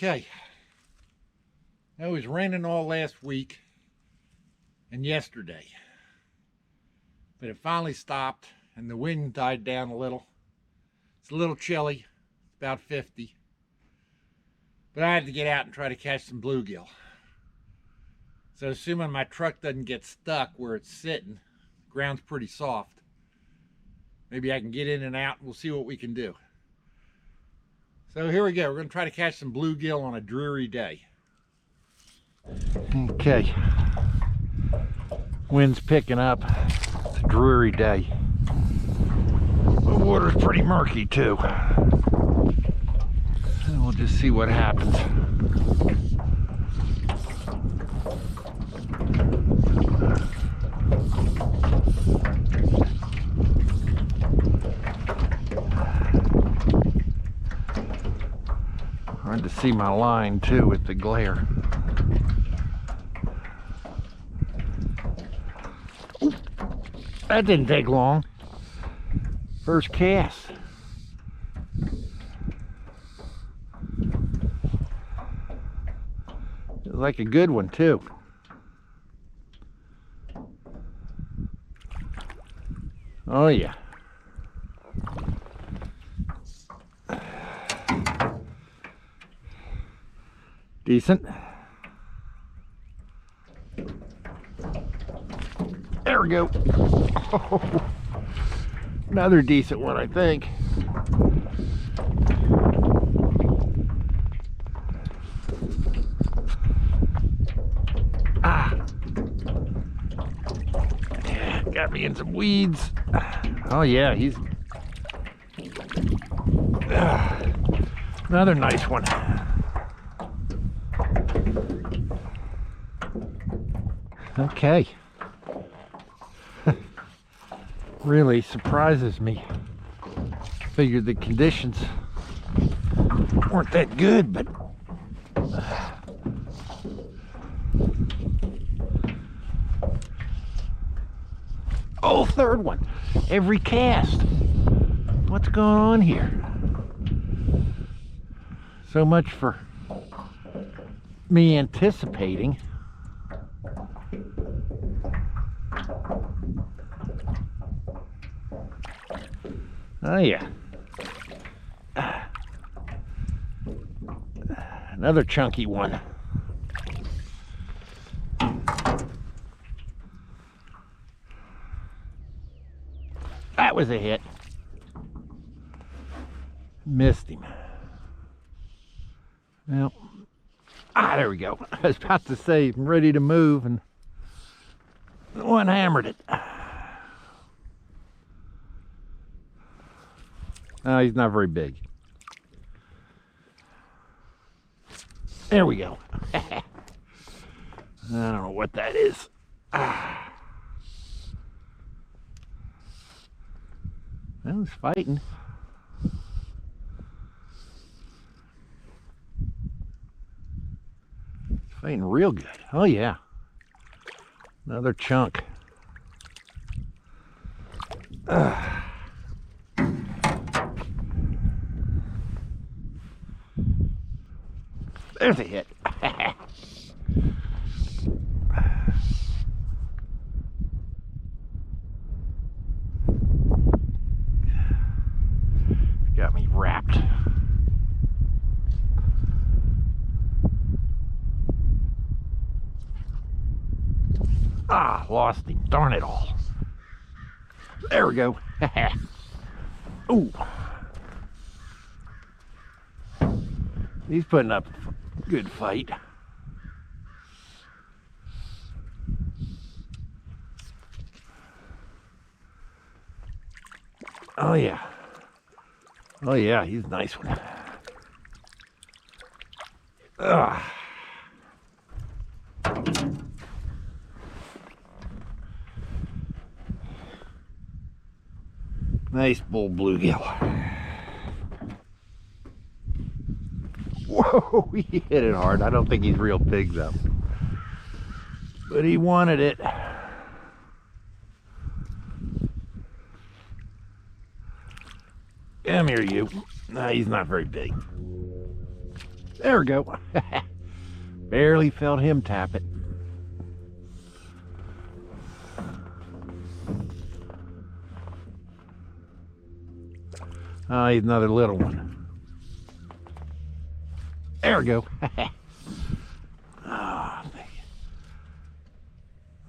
Okay. It was raining all last week and yesterday, but it finally stopped and the wind died down a little. It's a little chilly, about 50, but I had to get out and try to catch some bluegill. So assuming my truck doesn't get stuck where it's sitting, the ground's pretty soft, maybe I can get in and out and we'll see what we can do. So here we go. We're going to try to catch some bluegill on a dreary day. Okay. Wind's picking up. It's a dreary day. The water's pretty murky too. And we'll just see what happens. Hard to see my line too with the glare. Ooh, that didn't take long. First cast. It was like a good one too. Oh yeah. Decent. There we go. Oh, another decent one, I think. Got me in some weeds. Oh yeah, he's another nice one. Okay. Really surprises me. Figured the conditions weren't that good, but oh, third one. Every cast. What's going on here? So much for me anticipating. Oh yeah. Another chunky one. That was a hit. Missed him. Well, there we go. I was about to say I'm ready to move and the one hammered it. Oh, he's not very big. There we go. I don't know what that is. Well, he's fighting. He's fighting real good. Oh yeah. Another chunk. There's a hit. Got me wrapped. Lost him. Darn it all. There we go. Ooh. He's putting up a good fight. Oh yeah. Oh yeah, he's a nice one. Nice bull bluegill. Whoa, he hit it hard. I don't think he's real big though. But he wanted it. Come here, you. No, he's not very big. There we go. Barely felt him tap it. Oh, he's another little one. There we go. I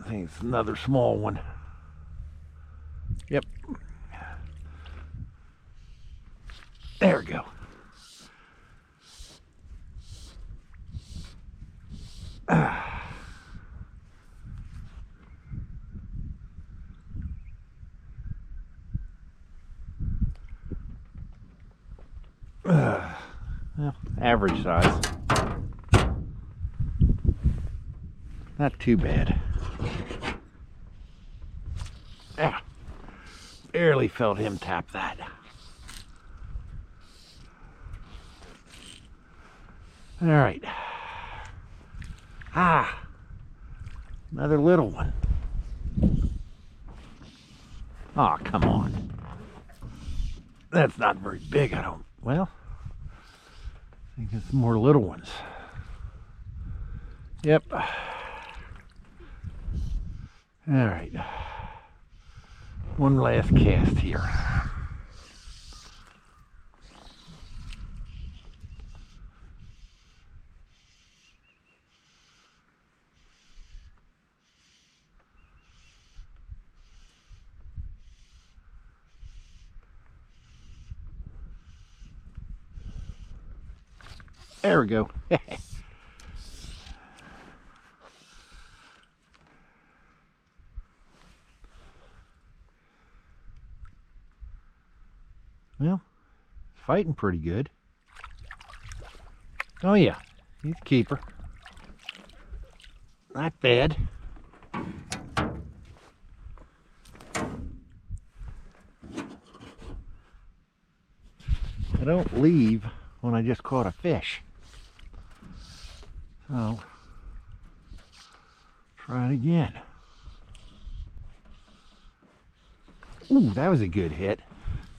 think it's another small one. Yep. There we go. Well, average size. Not too bad. Yeah, barely felt him tap that. All right. Ah, another little one. Oh, come on. That's not very big, I don't. Well, I think it's more little ones. Yep. All right. One last cast here. There we go. Well, fighting pretty good. Oh yeah, he's a keeper. Not bad. I don't leave when I just caught a fish. So, try it again. Ooh, that was a good hit.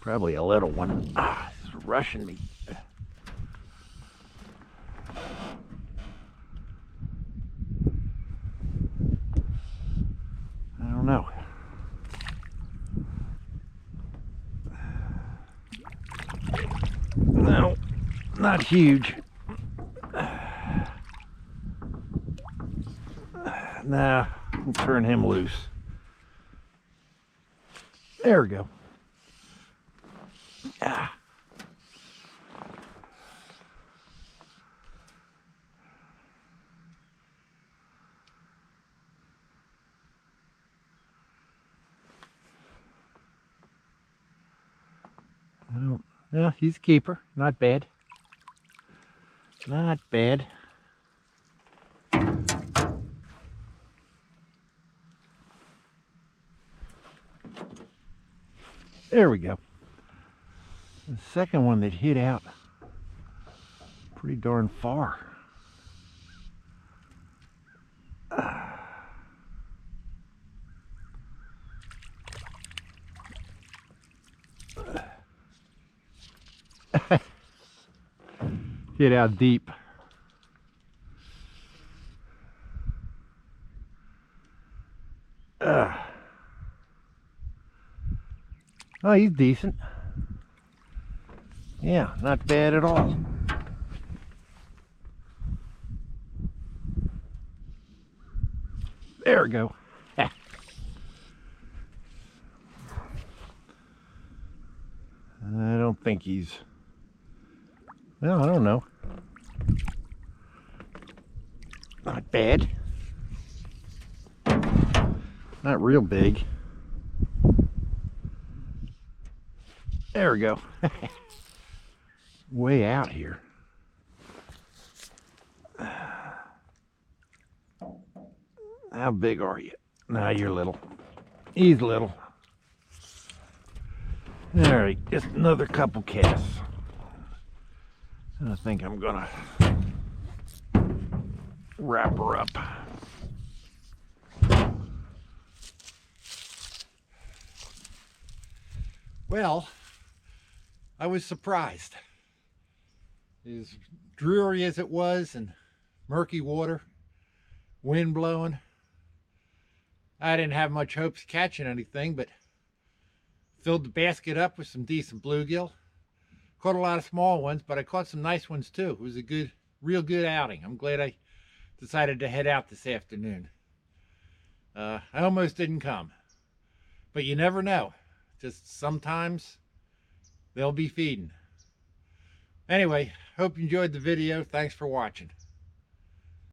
Probably a little one. Ah, it's rushing me. I don't know. No, not huge. Nah, we'll turn him loose. There we go. Ah. Yeah, he's a keeper. Not bad. Not bad. There we go. The second one that hit out pretty darn far. Hit out deep. Oh, he's decent. Yeah, not bad at all. There we go. I don't think he's, well, I don't know. Not bad. Not real big. There we go. Way out here. How big are you? Nah, you're little. He's little. All right, just another couple casts. I think I'm gonna wrap her up. Well, I was surprised. As dreary as it was and murky water, wind blowing, I didn't have much hopes of catching anything, but filled the basket up with some decent bluegill. Caught a lot of small ones, but I caught some nice ones too. It was a good, real good outing. I'm glad I decided to head out this afternoon. I almost didn't come, but you never know. Just sometimes they'll be feeding. Anyway, hope you enjoyed the video. Thanks for watching.